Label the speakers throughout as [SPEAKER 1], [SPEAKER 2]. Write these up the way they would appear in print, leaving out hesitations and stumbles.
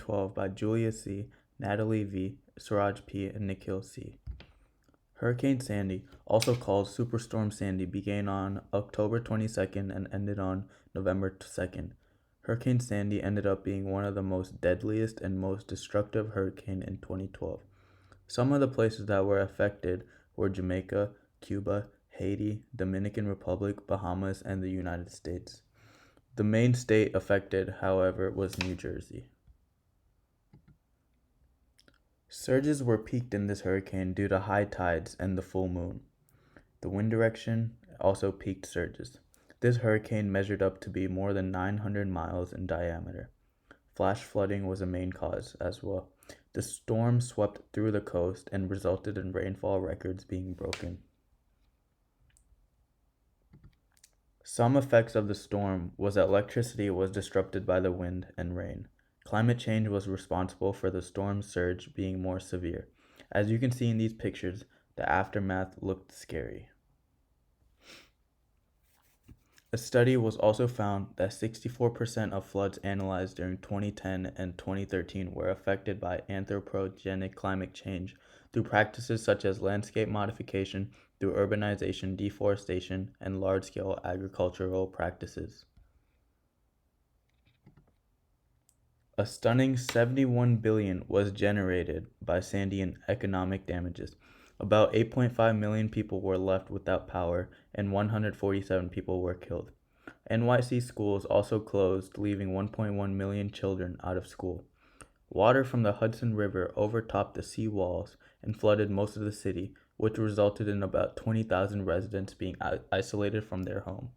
[SPEAKER 1] 2012 by Julia C., Nataly V., Suraj P., and Nikhil C. Hurricane Sandy, also called Superstorm Sandy, began on October 22nd and ended on November 2nd. Hurricane Sandy ended up being one of the most deadliest and most destructive hurricanes in 2012. Some of the places that were affected were Jamaica, Cuba, Haiti, Dominican Republic, Bahamas, and the United States. The main state affected, however, was New Jersey. Surges were peaked in this hurricane due to high tides and the full moon. The wind direction also peaked surges. This hurricane measured up to be more than 900 miles in diameter. Flash flooding was a main cause as well. The storm swept through the coast and resulted in rainfall records being broken. Some effects of the storm was that electricity was disrupted by the wind and rain. Climate change was responsible for the storm's surge being more severe. As you can see in these pictures, the aftermath looked scary. A study was also found that 64% of floods analyzed during 2010 and 2013 were affected by anthropogenic climate change through practices such as landscape modification, through urbanization, deforestation, and large-scale agricultural practices. A stunning $71 billion was generated by Sandy in economic damages. About 8.5 million people were left without power, and 147 people were killed. NYC schools also closed, leaving 1.1 million children out of school. Water from the Hudson River overtopped the sea walls and flooded most of the city, which resulted in about 20,000 residents being isolated from their home.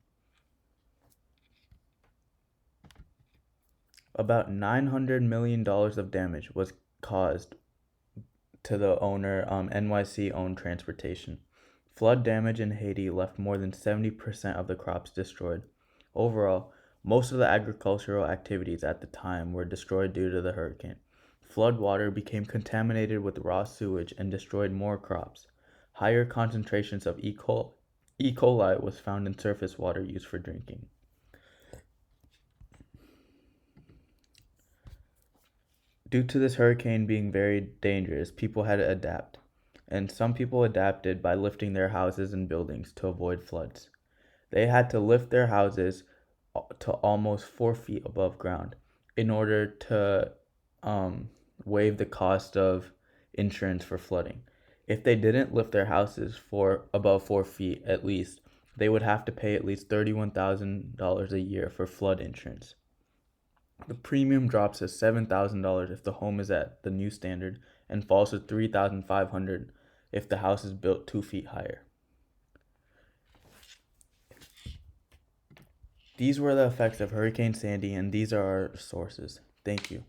[SPEAKER 1] About $900 million of damage was caused to the NYC-owned transportation. Flood damage in Haiti left more than 70% of the crops destroyed. Overall, most of the agricultural activities at the time were destroyed due to the hurricane. Flood water became contaminated with raw sewage and destroyed more crops. Higher concentrations of E. coli was found in surface water used for drinking. Due to this hurricane being very dangerous, people had to adapt. And some people adapted by lifting their houses and buildings to avoid floods. They had to lift their houses to almost 4 feet above ground in order to waive the cost of insurance for flooding. If they didn't lift their houses for above 4 feet at least, they would have to pay at least $31,000 a year for flood insurance. The premium drops to $7,000 if the home is at the new standard and falls to $3,500 if the house is built 2 feet higher. These were the effects of Hurricane Sandy, and these are our sources. Thank you.